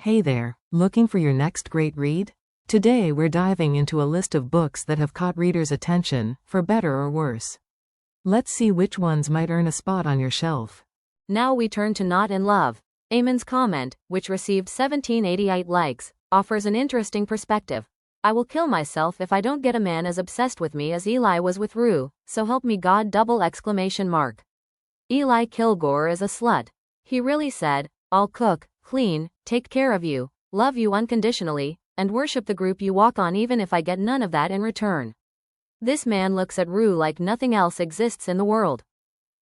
Hey there, looking for your next great read? Today we're diving into a list of books that have caught readers' attention, for better or worse. Let's see which ones might earn a spot on your shelf. Now we turn to Not in Love. Eamon's comment, which received 1788 likes, offers an interesting perspective. I will kill myself if I don't get a man as obsessed with me as Eli was with Rue, so help me God ! Eli Kilgore is a slut. He really said, I'll cook, clean, take care of you, love you unconditionally, and worship the group you walk on even if I get none of that in return. This man looks at Rue like nothing else exists in the world.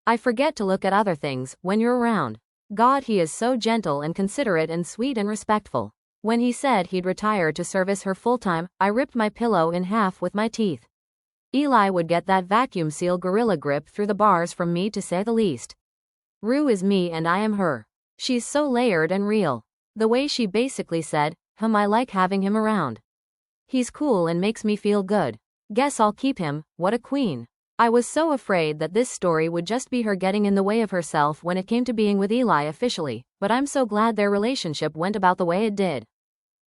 I forget to look at other things when you're around. God, he is so gentle and considerate and sweet and respectful. When he said he'd retire to service her full-time, I ripped my pillow in half with my teeth. Eli would get that vacuum seal gorilla grip through the bars from me, to say the least. Rue is me and I am her. She's so layered and real. The way she basically said, I like having him around. He's cool and makes me feel good. Guess I'll keep him. What a queen. I was so afraid that this story would just be her getting in the way of herself when it came to being with Eli officially, but I'm so glad their relationship went about the way it did.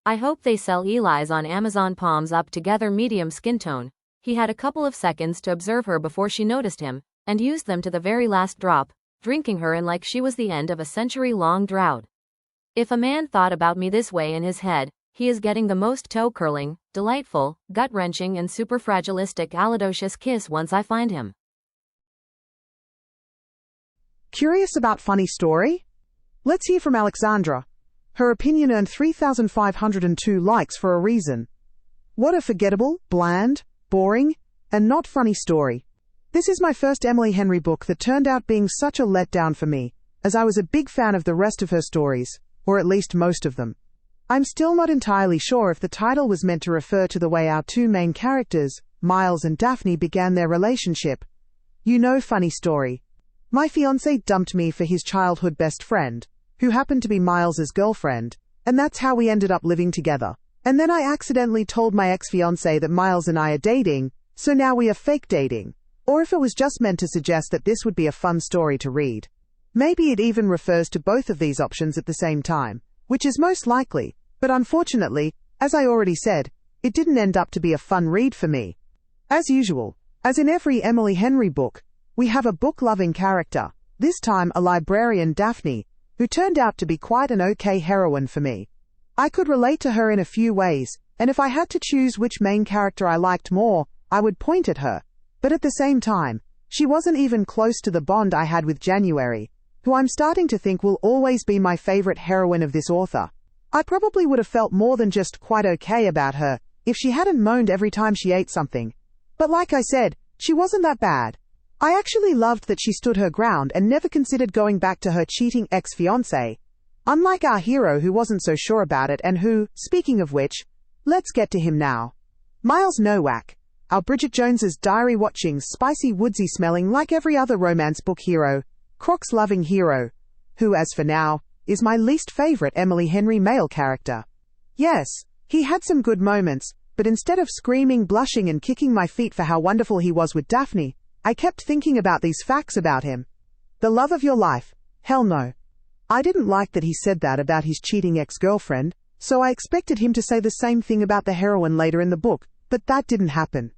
I hope they sell Eli's on Amazon. Palms up together, medium skin tone. He had a couple of seconds to observe her before she noticed him, and used them to the very last drop, drinking her in like she was the end of a century-long drought. If a man thought about me this way in his head, he is getting the most toe-curling, delightful, gut-wrenching and superfragilistic alidocious kiss once I find him. Curious about funny story? Let's hear from Alexandra. Her opinion earned 3,502 likes for a reason. What a forgettable, bland, boring, and not funny story. This is my first Emily Henry book that turned out being such a letdown for me, as I was a big fan of the rest of her stories, or at least most of them. I'm still not entirely sure if the title was meant to refer to the way our two main characters, Miles and Daphne, began their relationship. You know, funny story. My fiancé dumped me for his childhood best friend, who happened to be Miles's girlfriend, and that's how we ended up living together. And then I accidentally told my ex-fiancé that Miles and I are dating, so now we are fake dating. Or if it was just meant to suggest that this would be a fun story to read. Maybe it even refers to both of these options at the same time, which is most likely, but unfortunately, as I already said, it didn't end up to be a fun read for me. As usual, as in every Emily Henry book, we have a book-loving character, this time a librarian, Daphne, who turned out to be quite an okay heroine for me. I could relate to her in a few ways, and if I had to choose which main character I liked more, I would point at her. But at the same time, she wasn't even close to the bond I had with January, who I'm starting to think will always be my favorite heroine of this author. I probably would have felt more than just quite okay about her if she hadn't moaned every time she ate something. But like I said, she wasn't that bad. I actually loved that she stood her ground and never considered going back to her cheating ex-fiancé, unlike our hero who wasn't so sure about it and who, speaking of which, let's get to him now. Miles Nowak, our Bridget Jones's diary-watching, spicy, woodsy-smelling, like every other romance book hero, Crocs-loving hero, who, as for now, is my least favorite Emily Henry male character. Yes, he had some good moments, but instead of screaming, blushing and kicking my feet for how wonderful he was with Daphne, I kept thinking about these facts about him. The love of your life? Hell no. I didn't like that he said that about his cheating ex-girlfriend, so I expected him to say the same thing about the heroine later in the book, but that didn't happen.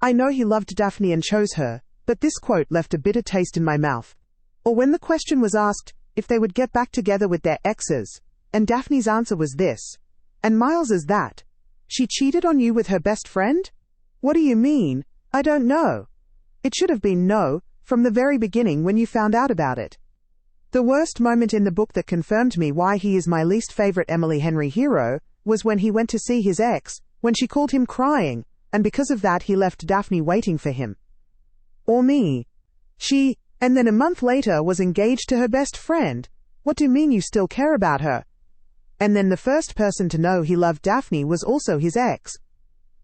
I know he loved Daphne and chose her, but this quote left a bitter taste in my mouth. Or when the question was asked if they would get back together with their exes, and Daphne's answer was this. And Miles's that. She cheated on you with her best friend? What do you mean? I don't know. It should have been no, from the very beginning when you found out about it. The worst moment in the book that confirmed me why he is my least favorite Emily Henry hero was when he went to see his ex, when she called him crying, and because of that he left Daphne waiting for him. Or me. She, and then a month later was engaged to her best friend. What do you mean you still care about her? And then the first person to know he loved Daphne was also his ex.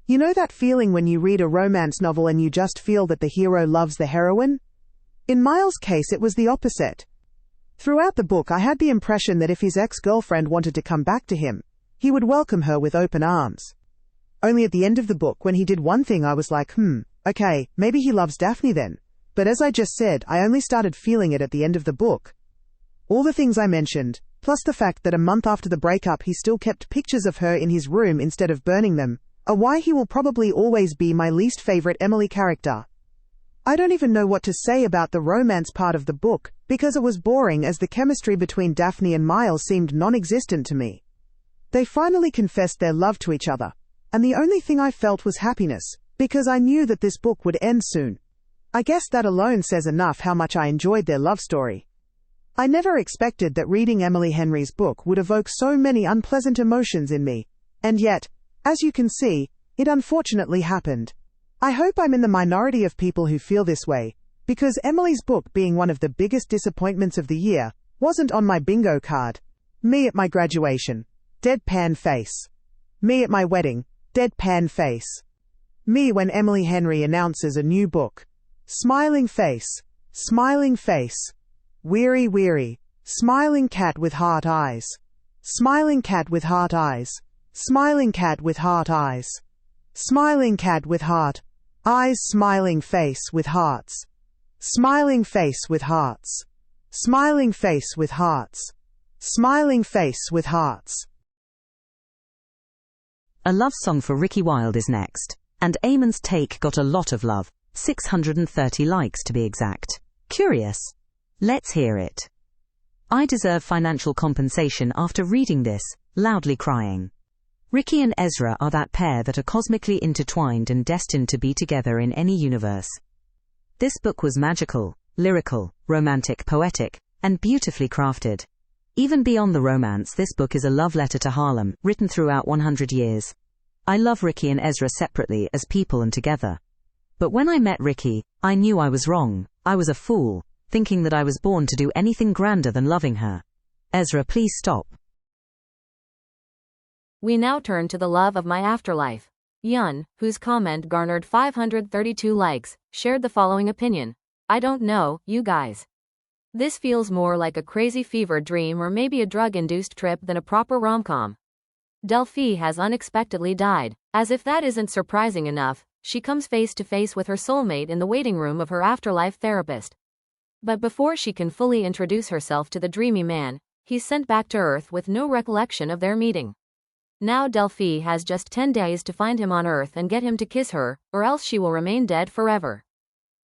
You know that feeling when you read a romance novel and you just feel that the hero loves the heroine? In Miles' case it was the opposite. Throughout the book I had the impression that if his ex-girlfriend wanted to come back to him, he would welcome her with open arms. Only at the end of the book when he did one thing I was like, okay, maybe he loves Daphne then. But as I just said, I only started feeling it at the end of the book. All the things I mentioned, Plus the fact that a month after the breakup he still kept pictures of her in his room instead of burning them, are why he will probably always be my least favorite Emily character. I don't even know what to say about the romance part of the book, because it was boring as the chemistry between Daphne and Miles seemed non-existent to me. They finally confessed their love to each other, and the only thing I felt was happiness, because I knew that this book would end soon. I guess that alone says enough how much I enjoyed their love story. I never expected that reading Emily Henry's book would evoke so many unpleasant emotions in me, and yet, as you can see, it unfortunately happened. I hope I'm in the minority of people who feel this way, because Emily's book being one of the biggest disappointments of the year, wasn't on my bingo card. Me at my graduation. Deadpan face. Me at my wedding. Deadpan face. Me when Emily Henry announces a new book. Smiling face. Smiling face. Weary weary. Smiling cat with heart eyes. Smiling cat with heart eyes. Smiling cat with heart eyes. Smiling cat with heart eyes. Smiling face with hearts. Smiling face with hearts. Smiling face with hearts. Smiling face with hearts. A love song for Ricky Wilde is next, and Eamon's take got a lot of love, 630 likes to be exact. Curious? Let's hear it. I deserve financial compensation after reading this, loudly crying. Ricky and Ezra are that pair that are cosmically intertwined and destined to be together in any universe. This book was magical, lyrical, romantic, poetic, and beautifully crafted. Even beyond the romance, this book is a love letter to Harlem, written throughout 100 years. I love Ricky and Ezra separately as people and together. But when I met Ricky, I knew I was wrong. I was a fool, thinking that I was born to do anything grander than loving her. Ezra, please stop. We now turn to the love of my afterlife. Yun, whose comment garnered 532 likes, shared the following opinion. I don't know, you guys. This feels more like a crazy fever dream or maybe a drug-induced trip than a proper rom-com. Delphi has unexpectedly died. As if that isn't surprising enough, she comes face to face with her soulmate in the waiting room of her afterlife therapist. But before she can fully introduce herself to the dreamy man, he's sent back to Earth with no recollection of their meeting. Now Delphi has just 10 days to find him on Earth and get him to kiss her, or else she will remain dead forever.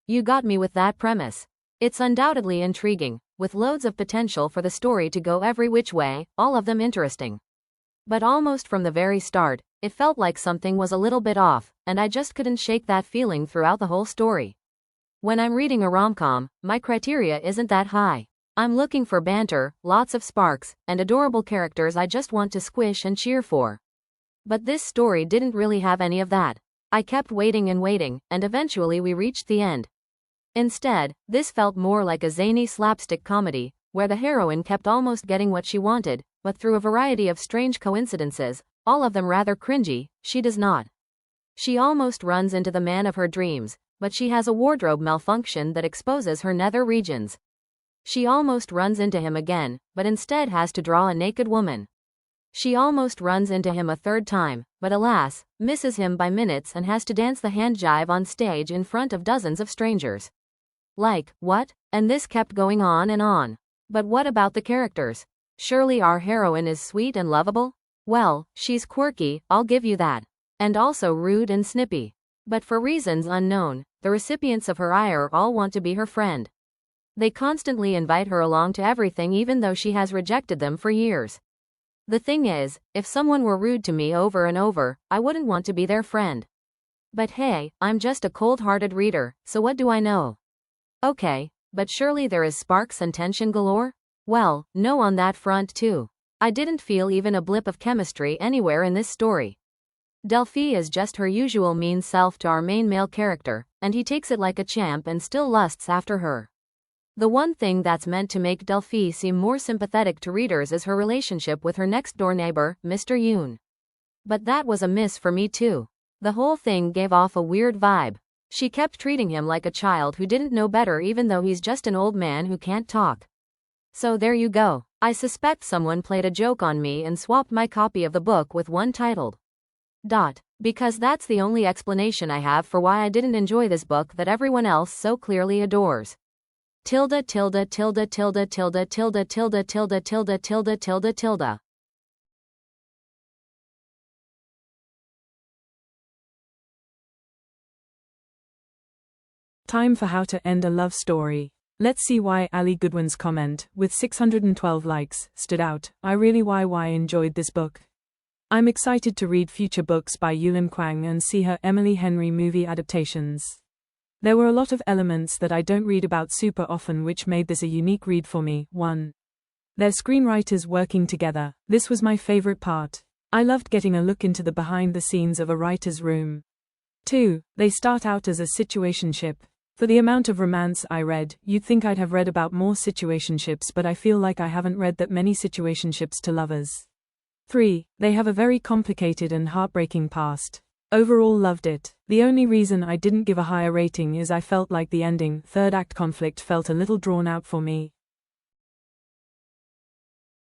You got me with that premise. It's undoubtedly intriguing, with loads of potential for the story to go every which way, all of them interesting. But almost from the very start, it felt like something was a little bit off, and I just couldn't shake that feeling throughout the whole story. When I'm reading a rom-com, my criteria isn't that high. I'm looking for banter, lots of sparks, and adorable characters I just want to squish and cheer for. But this story didn't really have any of that. I kept waiting and waiting, and eventually we reached the end. Instead, this felt more like a zany slapstick comedy, where the heroine kept almost getting what she wanted, but through a variety of strange coincidences, all of them rather cringy, she does not. She almost runs into the man of her dreams, but she has a wardrobe malfunction that exposes her nether regions. She almost runs into him again, but instead has to draw a naked woman. She almost runs into him a third time, but alas, misses him by minutes and has to dance the hand jive on stage in front of dozens of strangers. Like, what? And this kept going on and on. But what about the characters? Surely our heroine is sweet and lovable? Well, she's quirky, I'll give you that. And also rude and snippy. But for reasons unknown, the recipients of her ire all want to be her friend. They constantly invite her along to everything even though she has rejected them for years. The thing is, if someone were rude to me over and over, I wouldn't want to be their friend. But hey, I'm just a cold-hearted reader, so what do I know? Okay, but surely there is sparks and tension galore? Well, no on that front too. I didn't feel even a blip of chemistry anywhere in this story. Delphi is just her usual mean self to our main male character, and he takes it like a champ and still lusts after her. The one thing that's meant to make Delphi seem more sympathetic to readers is her relationship with her next-door neighbor, Mr. Yoon. But that was a miss for me too. The whole thing gave off a weird vibe. She kept treating him like a child who didn't know better even though he's just an old man who can't talk. So there you go. I suspect someone played a joke on me and swapped my copy of the book with one titled. Because that's the only explanation I have for why I didn't enjoy this book that everyone else so clearly adores. Tilde tilde tilde tilde tilde tilde tilde tilde tilde tilde tilde tilde. Time for how to end a love story. Let's see why Ali Goodwin's comment, with 612 likes, stood out. I really why enjoyed this book. I'm excited to read future books by Yulin Kwang and see her Emily Henry movie adaptations. There were a lot of elements that I don't read about super often which made this a unique read for me. 1. Their screenwriters working together. This was my favorite part. I loved getting a look into the behind the scenes of a writer's room. 2. They start out as a situationship. For the amount of romance I read, you'd think I'd have read about more situationships, but I feel like I haven't read that many situationships to lovers. 3. They have a very complicated and heartbreaking past. Overall loved it. The only reason I didn't give a higher rating is I felt like the ending, third act conflict felt a little drawn out for me.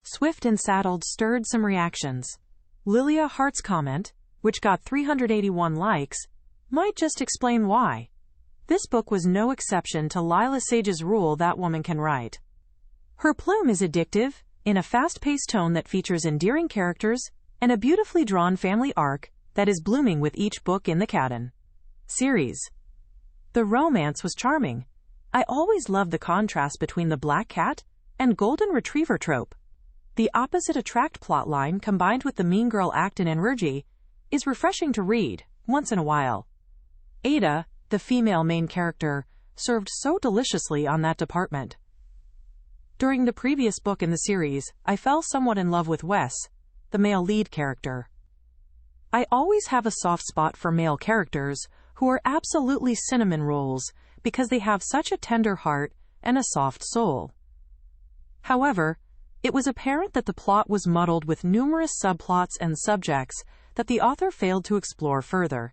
Swift and Saddled stirred some reactions. Lilia Hart's comment, which got 381 likes, might just explain why. This book was no exception to Lila Sage's rule that woman can write. Her plume is addictive, in a fast-paced tone that features endearing characters, and a beautifully drawn family arc that is blooming with each book in the Cadden series. The romance was charming. I always loved the contrast between the black cat and golden retriever trope. The opposite attract plotline combined with the mean girl act and energy is refreshing to read, once in a while. Ada, the female main character, served so deliciously on that department. During the previous book in the series, I fell somewhat in love with Wes, the male lead character. I always have a soft spot for male characters who are absolutely cinnamon rolls because they have such a tender heart and a soft soul. However, it was apparent that the plot was muddled with numerous subplots and subjects that the author failed to explore further.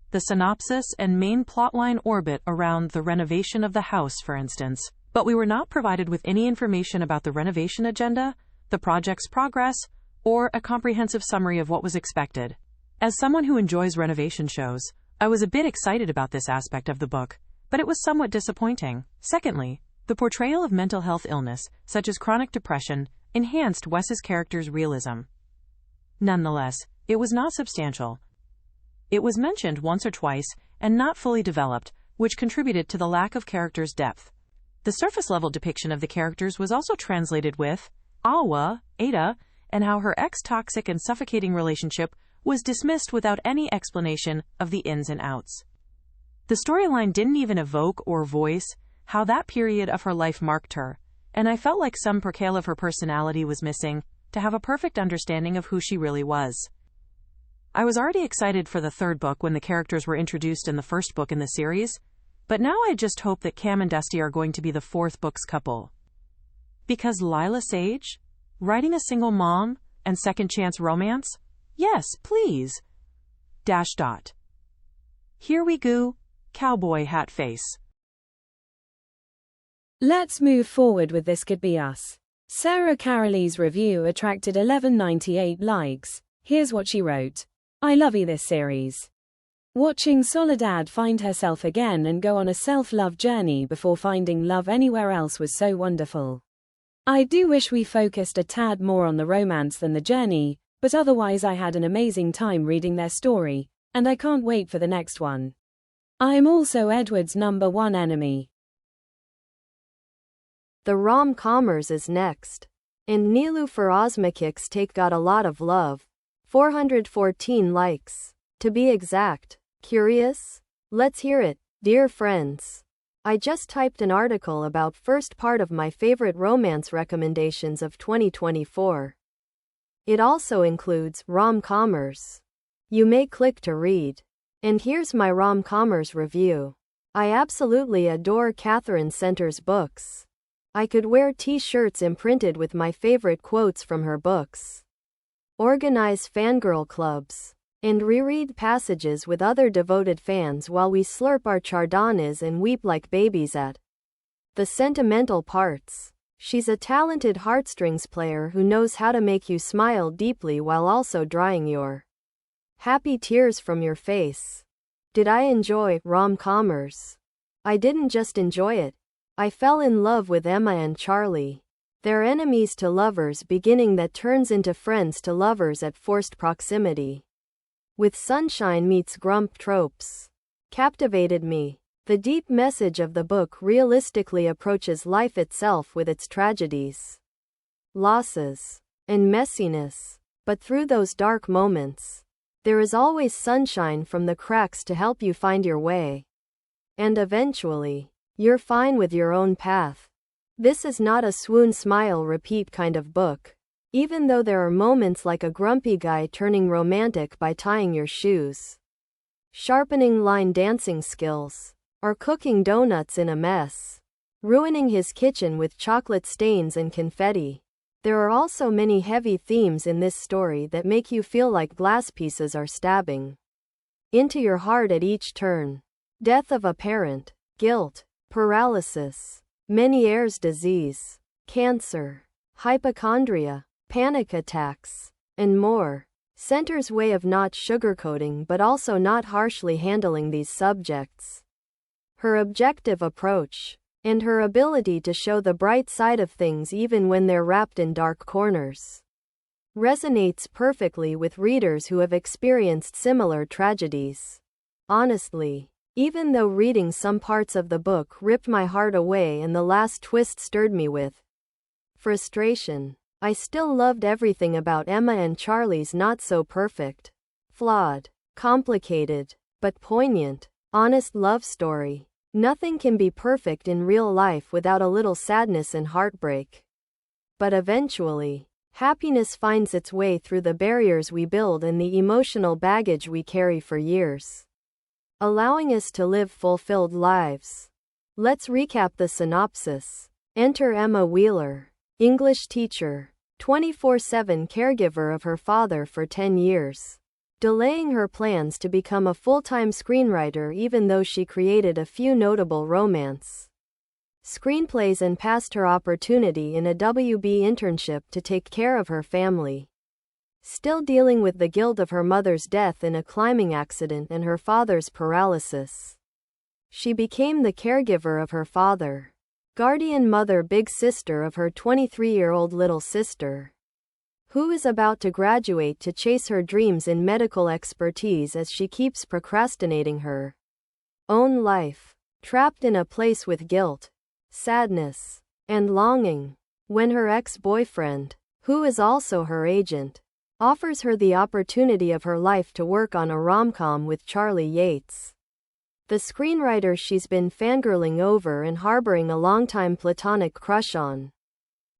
The synopsis and main plotline orbit around the renovation of the house, for instance, but we were not provided with any information about the renovation agenda, the project's progress, or a comprehensive summary of what was expected. As someone who enjoys renovation shows, I was a bit excited about this aspect of the book, but it was somewhat disappointing. Secondly, the portrayal of mental health illness, such as chronic depression, enhanced Wes's character's realism. Nonetheless, it was not substantial. It was mentioned once or twice, and not fully developed, which contributed to the lack of characters' depth. The surface-level depiction of the characters was also translated with Awa, Ada, and how her ex-toxic and suffocating relationship was dismissed without any explanation of the ins and outs. The storyline didn't even evoke or voice how that period of her life marked her, and I felt like some portrayal of her personality was missing to have a perfect understanding of who she really was. I was already excited for the third book when the characters were introduced in the first book in the series, but now I just hope that Cam and Dusty are going to be the fourth book's couple. Because Lila Sage? Writing a single mom and second chance romance? Yes, please. ... Here we go, cowboy hat face. Let's move forward with This Could Be Us. Sarah Carollee's review attracted 1198 likes. Here's what she wrote. I love this series. Watching Soledad find herself again and go on a self-love journey before finding love anywhere else was so wonderful. I do wish we focused a tad more on the romance than the journey, but otherwise I had an amazing time reading their story, and I can't wait for the next one. I'm also Edward's number one enemy. The rom-commers is next. And Niloufar Osmakic's take got a lot of love. 414 likes. To be exact. Curious? Let's hear it, dear friends. I just typed an article about first part of my favorite romance recommendations of 2024. It also includes rom-commers. You may click to read. And here's my rom-commers review. I absolutely adore Catherine Center's books. I could wear t-shirts imprinted with my favorite quotes from her books. Organize fangirl clubs. And reread passages with other devoted fans while we slurp our chardonnays and weep like babies at the sentimental parts. She's a talented heartstrings player who knows how to make you smile deeply while also drying your happy tears from your face. Did I enjoy rom-commers? I didn't just enjoy it. I fell in love with Emma and Charlie. They're enemies to lovers beginning that turns into friends to lovers at forced proximity. With sunshine meets grump tropes. Captivated me. The deep message of the book realistically approaches life itself with its tragedies, losses, and messiness. But through those dark moments, there is always sunshine from the cracks to help you find your way. And eventually, you're fine with your own path. This is not a swoon smile repeat kind of book. Even though there are moments like a grumpy guy turning romantic by tying your shoes, sharpening line dancing skills, or cooking donuts in a mess, ruining his kitchen with chocolate stains and confetti. There are also many heavy themes in this story that make you feel like glass pieces are stabbing into your heart at each turn. Death of a parent, guilt, paralysis, Meniere's disease, cancer, hypochondria, panic attacks, and more. Center's way of not sugarcoating but also not harshly handling these subjects. Her objective approach, and her ability to show the bright side of things even when they're wrapped in dark corners, resonates perfectly with readers who have experienced similar tragedies. Honestly, even though reading some parts of the book ripped my heart away and the last twist stirred me with frustration, I still loved everything about Emma and Charlie's not-so-perfect, flawed, complicated, but poignant, honest love story. Nothing can be perfect in real life without a little sadness and heartbreak. But eventually, happiness finds its way through the barriers we build and the emotional baggage we carry for years, allowing us to live fulfilled lives. Let's recap the synopsis. Enter Emma Wheeler, English teacher, 24/7 caregiver of her father for 10 years, delaying her plans to become a full-time screenwriter even though she created a few notable romance screenplays and passed her opportunity in a WB internship to take care of her family. Still dealing with the guilt of her mother's death in a climbing accident and her father's paralysis, she became the caregiver of her father, guardian mother, big sister of her 23-year-old little sister, who is about to graduate to chase her dreams in medical expertise as she keeps procrastinating her own life, trapped in a place with guilt, sadness, and longing, when her ex-boyfriend, who is also her agent, offers her the opportunity of her life to work on a rom-com with Charlie Yates, the screenwriter she's been fangirling over and harboring a longtime platonic crush on.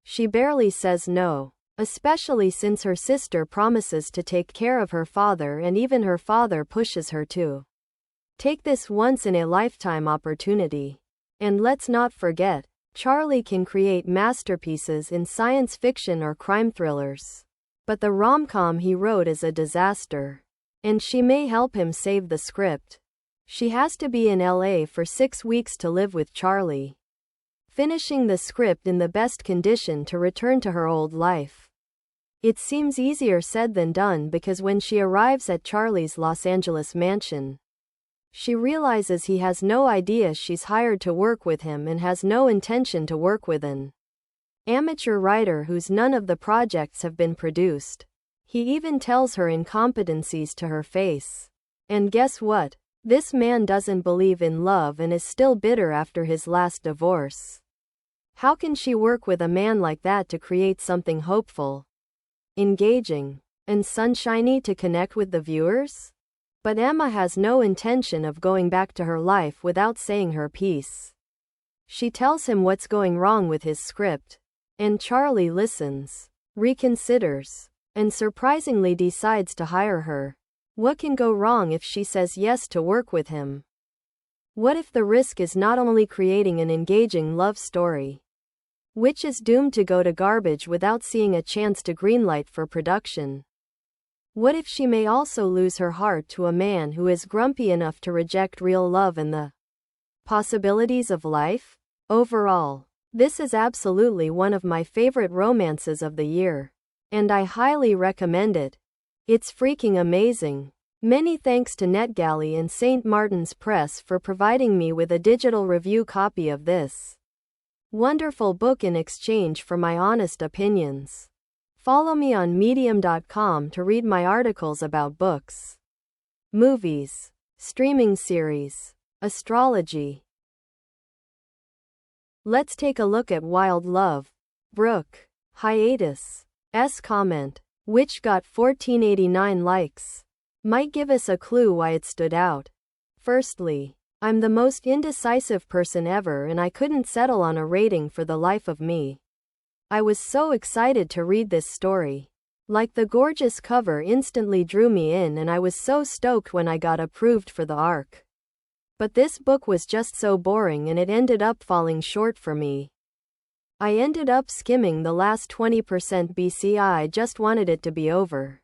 She barely says no, especially since her sister promises to take care of her father and even her father pushes her to take this once-in-a-lifetime opportunity. And let's not forget, Charlie can create masterpieces in science fiction or crime thrillers. But the rom-com he wrote is a disaster. And she may help him save the script. She has to be in LA for 6 weeks to live with Charlie, finishing the script in the best condition to return to her old life. It seems easier said than done because when she arrives at Charlie's Los Angeles mansion, she realizes he has no idea she's hired to work with him and has no intention to work with an amateur writer whose none of the projects have been produced. He even tells her incompetencies to her face. And guess what? This man doesn't believe in love and is still bitter after his last divorce. How can she work with a man like that to create something hopeful, engaging, and sunshiny to connect with the viewers? But Emma has no intention of going back to her life without saying her piece. She tells him what's going wrong with his script, and Charlie listens, reconsiders, and surprisingly decides to hire her. What can go wrong if she says yes to work with him? What if the risk is not only creating an engaging love story, which is doomed to go to garbage without seeing a chance to greenlight for production? What if she may also lose her heart to a man who is grumpy enough to reject real love and the possibilities of life? Overall, this is absolutely one of my favorite romances of the year, and I highly recommend it. It's freaking amazing. Many thanks to NetGalley and St. Martin's Press for providing me with a digital review copy of this. Wonderful book in exchange for my honest opinions. Follow me on medium.com to read my articles about books, movies, streaming series, astrology. Let's take a look at Wild Love, Brooke Hiatus' comment, which got 1489 likes. Might give us a clue why it stood out. Firstly, I'm the most indecisive person ever and I couldn't settle on a rating for the life of me. I was so excited to read this story. Like the gorgeous cover instantly drew me in and I was so stoked when I got approved for the ARC. But this book was just so boring and it ended up falling short for me. I ended up skimming the last 20% BC. I just wanted it to be over.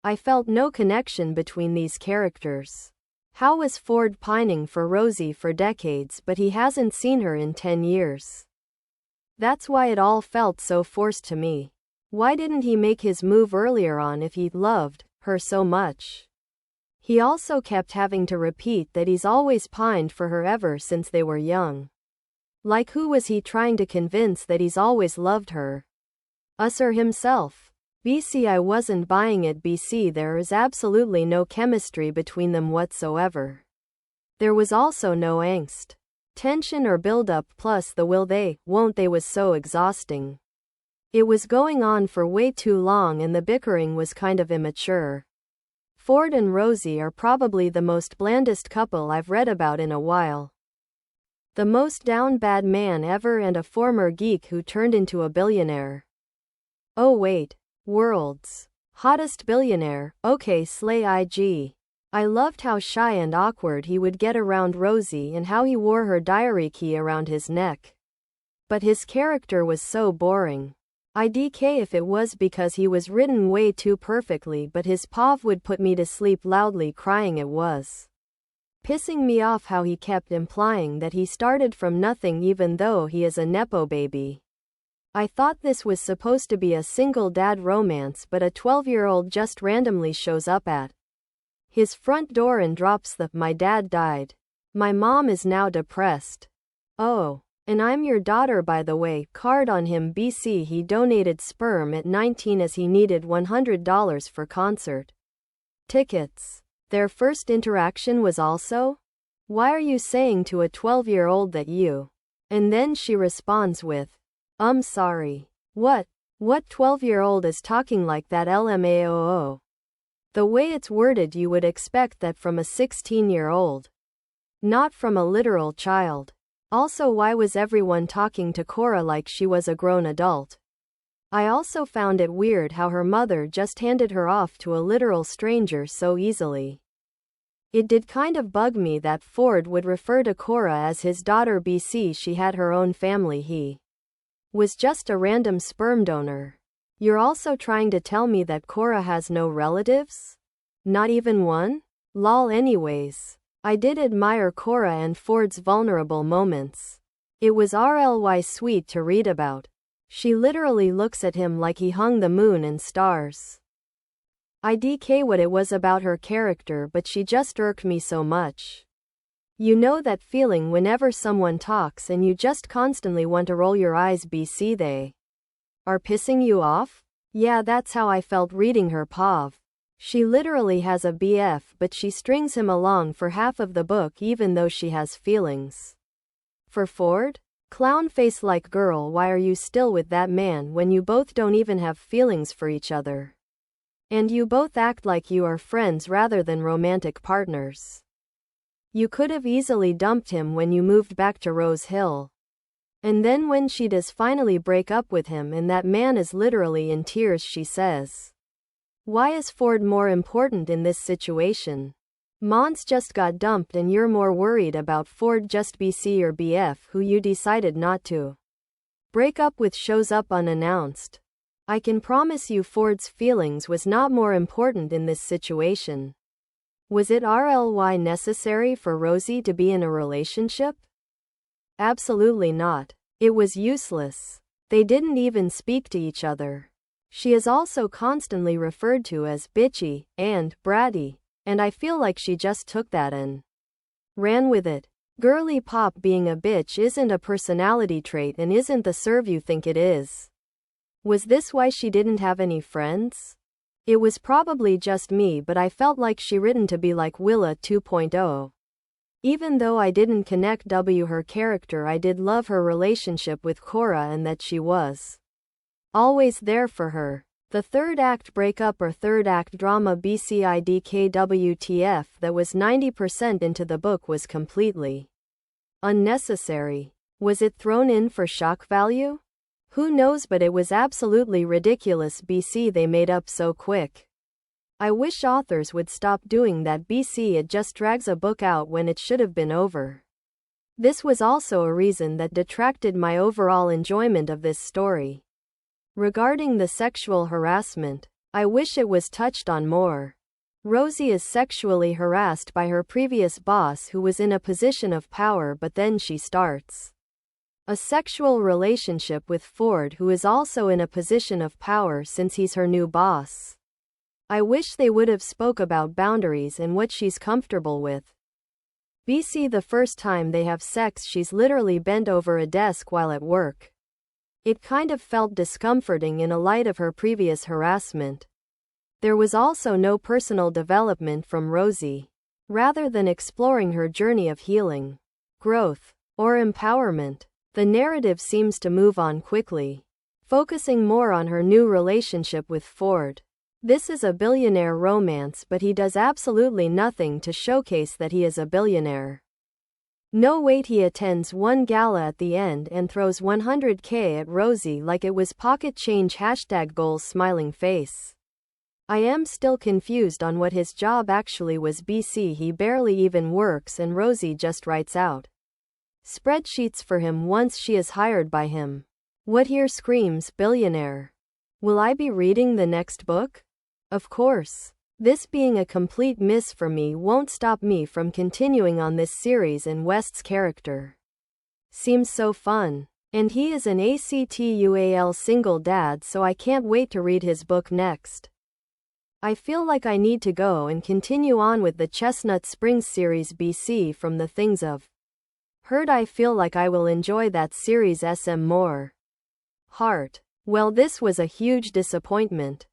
I felt no connection between these characters. How was Ford pining for Rosie for decades but he hasn't seen her in 10 years? That's why it all felt so forced to me. Why didn't he make his move earlier on if he loved her so much? He also kept having to repeat that he's always pined for her ever since they were young. Like who was he trying to convince that he's always loved her? Us or himself? BC, I wasn't buying it. BC, there is absolutely no chemistry between them whatsoever. There was also no angst, tension or build-up, plus the will they, won't they was so exhausting. It was going on for way too long and the bickering was kind of immature. Ford and Rosie are probably the most blandest couple I've read about in a while. The most down bad man ever and a former geek who turned into a billionaire. Oh wait, world's hottest billionaire, okay, slay IG. I loved how shy and awkward he would get around Rosie and how he wore her diary key around his neck. But his character was so boring. IDK if it was because he was written way too perfectly, but his POV would put me to sleep loudly crying. It was pissing me off how he kept implying that he started from nothing even though he is a nepo baby. I thought this was supposed to be a single dad romance, but a 12-year-old just randomly shows up at his front door and drops the "my dad died. My mom is now depressed. Oh, and I'm your daughter by the way" card on him. BC, he donated sperm at 19 as he needed $100 for concert tickets. Their first interaction was also, "Why are you saying to a 12-year-old that you?" And then she responds with, sorry. What 12-year-old is talking like that? LMAOO. The way it's worded, you would expect that from a 16-year-old. Not from a literal child. Also, why was everyone talking to Cora like she was a grown adult? I also found it weird how her mother just handed her off to a literal stranger so easily. It did kind of bug me that Ford would refer to Cora as his daughter. BC, she had her own family. He was just a random sperm donor. You're also trying to tell me that Cora has no relatives? Not even one? Lol. Anyways, I did admire Cora and Ford's vulnerable moments. It was RLY sweet to read about. She literally looks at him like he hung the moon and stars. IDK what it was about her character, but she just irked me so much. You know that feeling whenever someone talks and you just constantly want to roll your eyes? BC, they are pissing you off? Yeah, that's how I felt reading her POV. She literally has a BF, but she strings him along for half of the book even though she has feelings for Ford? Clown face like, girl, why are you still with that man when you both don't even have feelings for each other? And you both act like you are friends rather than romantic partners. You could have easily dumped him when you moved back to Rose Hill. And then when she does finally break up with him and that man is literally in tears, she says, "Why is Ford more important in this situation? Mons just got dumped and you're more worried about Ford." Just BC, your BF who you decided not to break up with shows up unannounced. I can promise you Ford's feelings was not more important in this situation. Was it RLY necessary for Rosie to be in a relationship? Absolutely not. It was useless. They didn't even speak to each other. She is also constantly referred to as bitchy and bratty, and I feel like she just took that and ran with it. Girly pop being a bitch isn't a personality trait and isn't the serve you think it is. Was this why she didn't have any friends? It was probably just me, but I felt like she written to be like Willa 2.0. Even though I didn't connect her character, I did love her relationship with Cora and that she was always there for her. The third act breakup or third act drama BCIDKWTF that was 90% into the book was completely unnecessary. Was it thrown in for shock value? Who knows, but it was absolutely ridiculous they made up so quick. I wish authors would stop doing that it just drags a book out when it should have been over. This was also a reason that detracted my overall enjoyment of this story. Regarding the sexual harassment, I wish it was touched on more. Rosie is sexually harassed by her previous boss who was in a position of power, but then she starts a sexual relationship with Ford, who is also in a position of power since he's her new boss. I wish they would have spoke about boundaries and what she's comfortable with. The first time they have sex, she's literally bent over a desk while at work. It kind of felt discomforting in a light of her previous harassment. There was also no personal development from Rosie. Rather than exploring her journey of healing, growth, or empowerment, the narrative seems to move on quickly, focusing more on her new relationship with Ford. This is a billionaire romance, but he does absolutely nothing to showcase that he is a billionaire. No, wait, he attends one gala at the end and throws $100K at Rosie like it was pocket change #goals smiling face. I am still confused on what his job actually was. He barely even works and Rosie just writes out spreadsheets for him once she is hired by him. What here screams billionaire? Will I be reading the next book? Of course. This being a complete miss for me won't stop me from continuing on this series, and West's character seems so fun. And he is an ACTUAL single dad, so I can't wait to read his book next. I feel like I need to go and continue on with the Chestnut Springs series from the things I've heard. I feel like I will enjoy that series more. Heart. Well, this was a huge disappointment.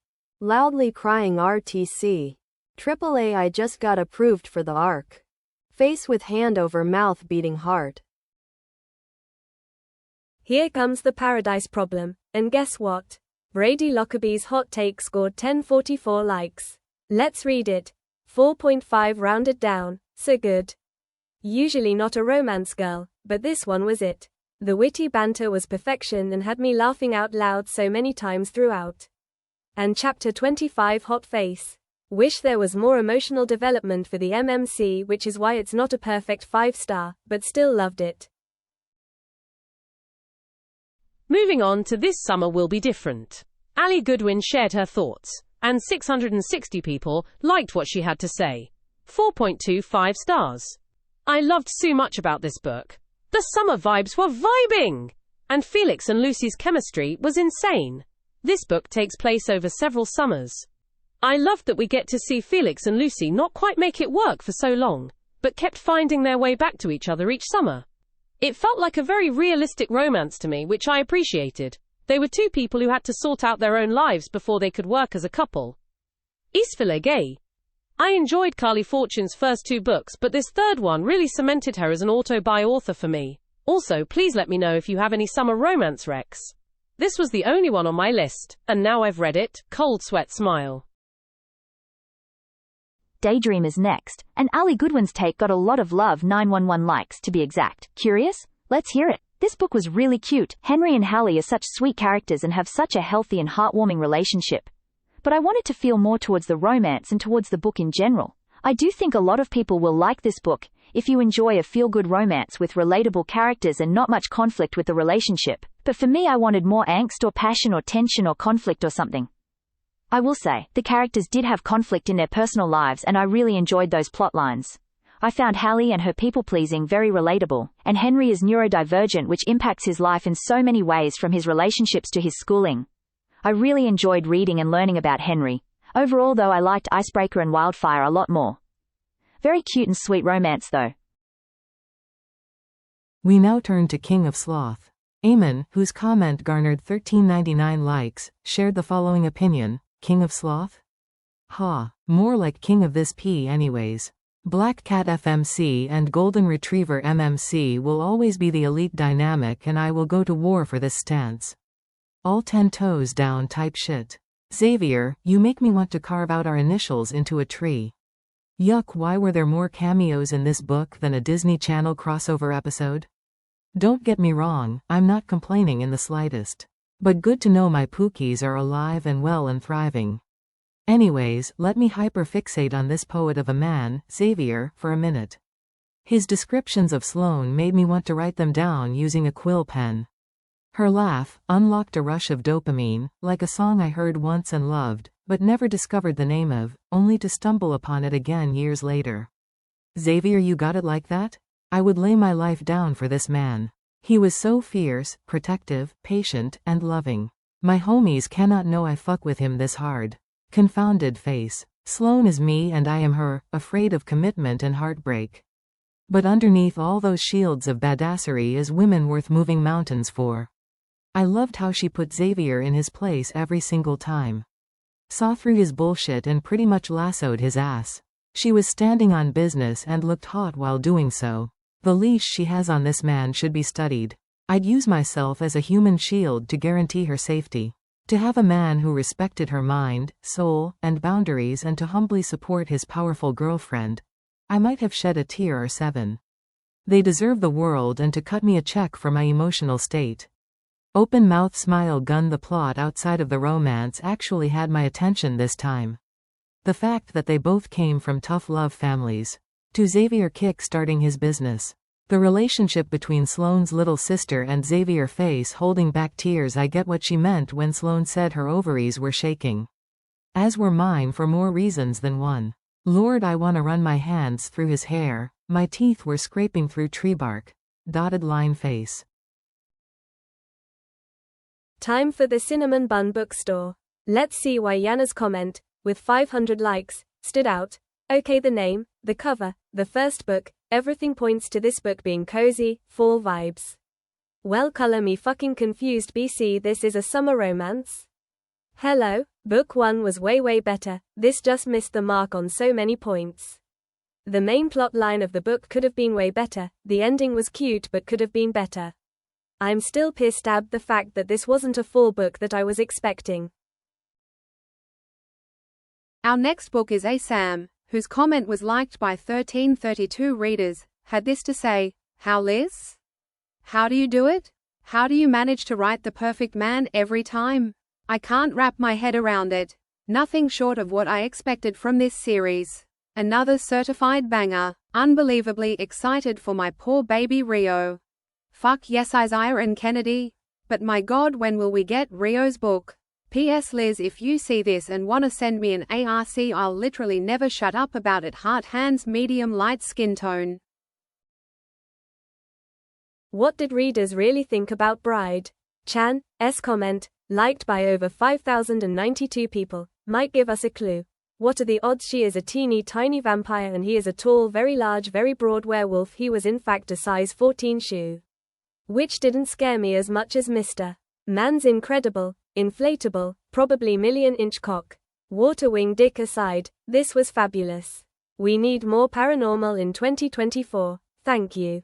Loudly crying RTC. AAA, I just got approved for the arc. Face with hand over mouth beating heart. Here comes the Paradise Problem, and guess what? Brady Lockerbie's hot take scored 1044 likes. Let's read it. 4.5 rounded down, so good. Usually not a romance girl, but this one was it. The witty banter was perfection and had me laughing out loud so many times throughout. And chapter 25 hot face. Wish there was more emotional development for the MMC, which is why it's not a perfect 5-star, but still loved it. Moving on to This Summer Will Be Different. Ali Goodwin shared her thoughts, and 660 people liked what she had to say. 4.25 stars. I loved so much about this book. The summer vibes were vibing! And Felix and Lucy's chemistry was insane. This book takes place over several summers. I loved that we get to see Felix and Lucy not quite make it work for so long, but kept finding their way back to each other each summer. It felt like a very realistic romance to me, which I appreciated. They were two people who had to sort out their own lives before they could work as a couple. Isfile Gay. I enjoyed Carly Fortune's first 2 books, but this third one really cemented her as an auto-buy author for me. Also, please let me know if you have any summer romance recs. This was the only one on my list, and now I've read it. Cold sweat smile. Daydream is next, and Ali Goodwin's take got a lot of love, 911 likes to be exact. Curious? Let's hear it. This book was really cute. Henry and Hallie are such sweet characters and have such a healthy and heartwarming relationship. But I wanted to feel more towards the romance and towards the book in general. I do think a lot of people will like this book if you enjoy a feel-good romance with relatable characters and not much conflict with the relationship. But for me, I wanted more angst or passion or tension or conflict or something. I will say, the characters did have conflict in their personal lives and I really enjoyed those plot lines. I found Hallie and her people-pleasing very relatable, and Henry is neurodivergent, which impacts his life in so many ways, from his relationships to his schooling. I really enjoyed reading and learning about Henry. Overall though, I liked Icebreaker and Wildfire a lot more. Very cute and sweet romance though. We now turn to King of Sloth. Eamon, whose comment garnered 1399 likes, shared the following opinion: King of Sloth? Ha, more like King of this P anyways. Black Cat FMC and Golden Retriever MMC will always be the elite dynamic, and I will go to war for this stance. All 10 toes down type shit. Xavier, you make me want to carve out our initials into a tree. Yuck, why were there more cameos in this book than a Disney Channel crossover episode? Don't get me wrong, I'm not complaining in the slightest. But good to know my Pookies are alive and well and thriving. Anyways, let me hyperfixate on this poet of a man, Xavier, for a minute. His descriptions of Sloane made me want to write them down using a quill pen. Her laugh unlocked a rush of dopamine, like a song I heard once and loved, but never discovered the name of, only to stumble upon it again years later. Xavier, you got it like that? I would lay my life down for this man. He was so fierce, protective, patient, and loving. My homies cannot know I fuck with him this hard. Confounded face. Sloane is me and I am her, afraid of commitment and heartbreak. But underneath all those shields of badassery is women worth moving mountains for. I loved how she put Xavier in his place every single time. Saw through his bullshit and pretty much lassoed his ass. She was standing on business and looked hot while doing so. The leash she has on this man should be studied. I'd use myself as a human shield to guarantee her safety. To have a man who respected her mind, soul, and boundaries, and to humbly support his powerful girlfriend. I might have shed a tear or 7. They deserve the world, and to cut me a check for my emotional state. Open mouth smile gun. The plot outside of the romance actually had my attention this time. The fact that they both came from tough love families. To Xavier kick-starting his business. The relationship between Sloane's little sister and Xavier face holding back tears. I get what she meant when Sloane said her ovaries were shaking. As were mine for more reasons than one. Lord, I wanna run my hands through his hair. My teeth were scraping through tree bark. Dotted line face. Time for the Cinnamon Bun Bookstore. Let's see why Yana's comment, with 500 likes, stood out. Okay, the name, the cover, the first book, everything points to this book being cozy, fall vibes. Well, color me fucking confused. BC, this is a summer romance? Hello, book 1 was way better. This just missed the mark on so many points. The main plot line of the book could have been way better. The ending was cute but could have been better. I'm still pissed at the fact that this wasn't a fall book that I was expecting. Our next book is A Sam, whose comment was liked by 1332 readers, had this to say: How, Liz? How do you do it? How do you manage to write the perfect man every time? I can't wrap my head around it. Nothing short of what I expected from this series. Another certified banger. Unbelievably excited for my poor baby Rio. Fuck yes, Isaiah and Kennedy. But my god, when will we get Rio's book? P.S. Liz, if you see this and wanna send me an ARC, I'll literally never shut up about it. Heart, hands, medium light skin tone. What did readers really think about Bride? Chan's comment, liked by over 5,092 people, might give us a clue. What are the odds she is a teeny tiny vampire and he is a tall, very large, very broad werewolf? He was in fact a size 14 shoe. Which didn't scare me as much as Mr. Man's incredible, inflatable, probably million-inch cock. Water wing dick aside, this was fabulous. We need more paranormal in 2024. Thank you.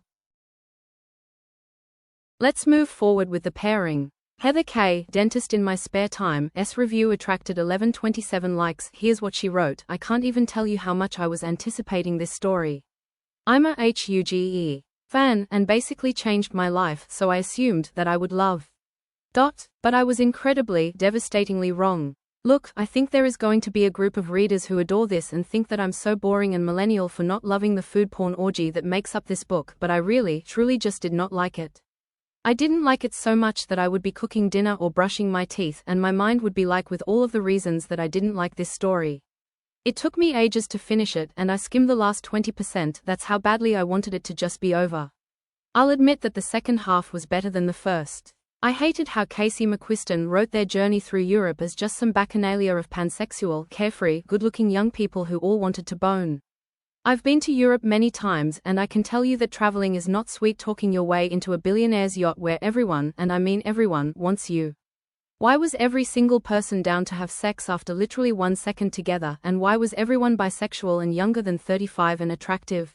Let's move forward with the pairing. Heather K., dentist in my spare time, review attracted 1127 likes. Here's what she wrote: I can't even tell you how much I was anticipating this story. I'm a HUGE fan, and basically changed my life, so I assumed that I would love. But I was incredibly, devastatingly wrong. Look, I think there is going to be a group of readers who adore this and think that I'm so boring and millennial for not loving the food porn orgy that makes up this book, but I really, truly just did not like it. I didn't like it so much that I would be cooking dinner or brushing my teeth, and my mind would be like with all of the reasons that I didn't like this story. It took me ages to finish it, and I skimmed the last 20%, that's how badly I wanted it to just be over. I'll admit that the second half was better than the first. I hated how Casey McQuiston wrote their journey through Europe as just some bacchanalia of pansexual, carefree, good-looking young people who all wanted to bone. I've been to Europe many times and I can tell you that traveling is not sweet talking your way into a billionaire's yacht where everyone, and I mean everyone, wants you. Why was every single person down to have sex after literally 1 second together, and why was everyone bisexual and younger than 35 and attractive?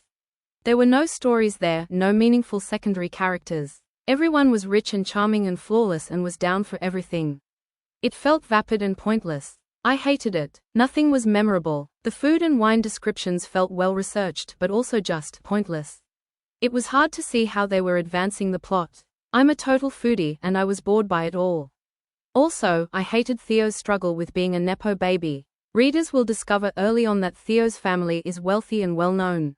There were no stories there, no meaningful secondary characters. Everyone was rich and charming and flawless and was down for everything. It felt vapid and pointless. I hated it. Nothing was memorable. The food and wine descriptions felt well researched but also just pointless. It was hard to see how they were advancing the plot. I'm a total foodie and I was bored by it all. Also, I hated Theo's struggle with being a nepo baby. Readers will discover early on that Theo's family is wealthy and well known.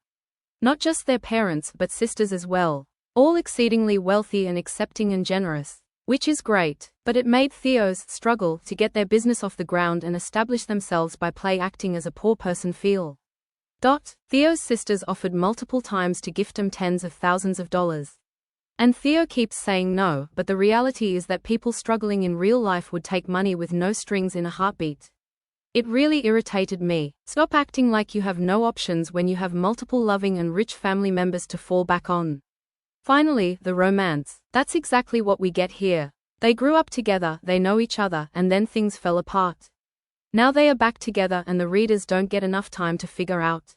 Not just their parents but sisters as well. All exceedingly wealthy and accepting and generous. Which is great, but it made Theo's struggle to get their business off the ground and establish themselves by play acting as a poor person feel. Theo's sisters offered multiple times to gift him tens of thousands of dollars. And Theo keeps saying no, but the reality is that people struggling in real life would take money with no strings in a heartbeat. It really irritated me. Stop acting like you have no options when you have multiple loving and rich family members to fall back on. Finally, the romance. That's exactly what we get here. They grew up together, they know each other, and then things fell apart. Now they are back together and the readers don't get enough time to figure out.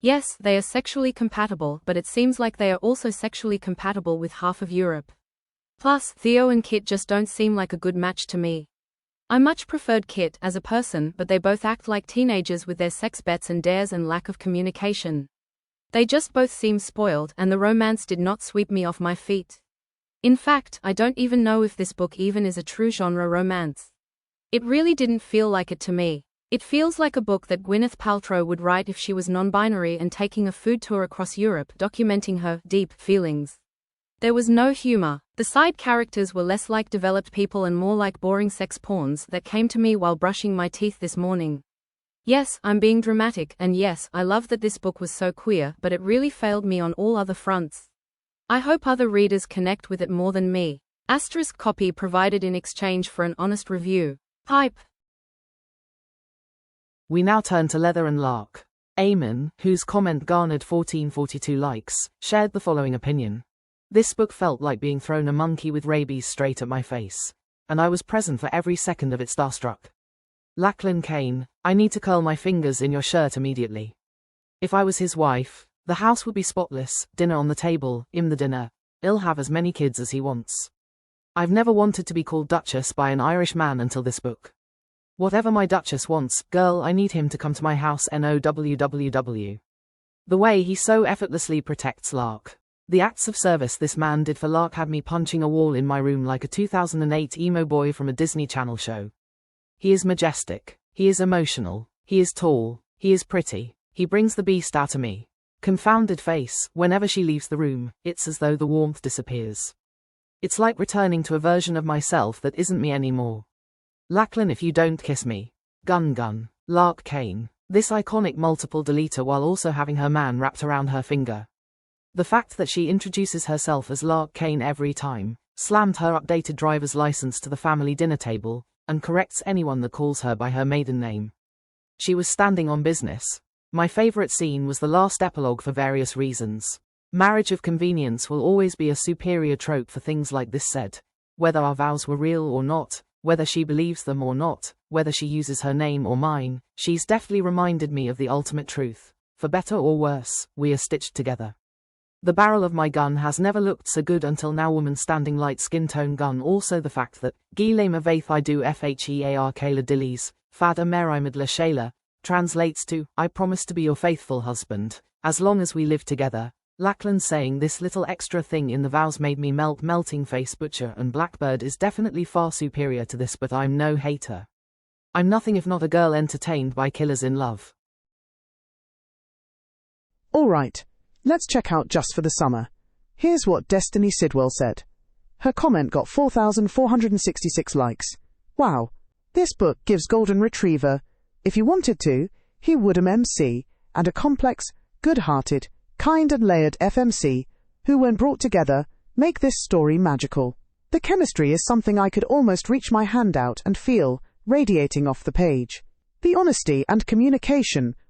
Yes, they are sexually compatible, but it seems like they are also sexually compatible with half of Europe. Plus, Theo and Kit just don't seem like a good match to me. I much preferred Kit as a person, but they both act like teenagers with their sex bets and dares and lack of communication. They just both seem spoiled, and the romance did not sweep me off my feet. In fact, I don't even know if this book even is a true genre romance. It really didn't feel like it to me. It feels like a book that Gwyneth Paltrow would write if she was non-binary and taking a food tour across Europe, documenting her deep feelings. There was no humor. The side characters were less like developed people and more like boring sex porns that came to me while brushing my teeth this morning. Yes, I'm being dramatic, and yes, I love that this book was so queer, but it really failed me on all other fronts. I hope other readers connect with it more than me. Asterisk copy provided in exchange for an honest review. Hype. We now turn to Leather and Lark. Eamon, whose comment garnered 1442 likes, shared the following opinion. This book felt like being thrown a monkey with rabies straight at my face. And I was present for every second of it starstruck. Lachlan Kane, I need to curl my fingers in your shirt immediately. If I was his wife, the house would be spotless, dinner on the table, the dinner. He'll have as many kids as he wants. I've never wanted to be called Duchess by an Irish man until this book. Whatever my Duchess wants, girl, I need him to come to my house NOWWW. The way he so effortlessly protects Lark. The acts of service this man did for Lark had me punching a wall in my room like a 2008 emo boy from a Disney Channel show. He is majestic. He is emotional. He is tall. He is pretty. He brings the beast out of me. Confounded face, whenever she leaves the room, it's as though the warmth disappears. It's like returning to a version of myself that isn't me anymore. Lachlan, if you don't kiss me. Gun. Lark Kane. This iconic multiple deleter while also having her man wrapped around her finger. The fact that she introduces herself as Lark Kane every time, slammed her updated driver's license to the family dinner table, and corrects anyone that calls her by her maiden name. She was standing on business. My favorite scene was the last epilogue for various reasons. Marriage of convenience will always be a superior trope for things like this said. Whether our vows were real or not, whether she believes them or not, whether she uses her name or mine, she's definitely reminded me of the ultimate truth. For better or worse, we are stitched together. The barrel of my gun has never looked so good until now. Woman standing light skin tone gun. Also the fact that Gilema Vaith I do FHEAR Kayla Dillies, Fad Amerimid La Shayla, translates to, I promise to be your faithful husband, as long as we live together. Lachlan saying this little extra thing in the vows made me melt. Melting face Butcher and Blackbird is definitely far superior to this, but I'm no hater. I'm nothing if not a girl entertained by killers in love. Alright, let's check out Just for the Summer. Here's what Destiny Sidwell said. Her comment got 4,466 likes. Wow, this book gives Golden Retriever, if he wanted to, he would MC, and a complex, good-hearted, kind and layered FMC, who when brought together, make this story magical. The chemistry is something I could almost reach my hand out and feel, radiating off the page. The honesty and communication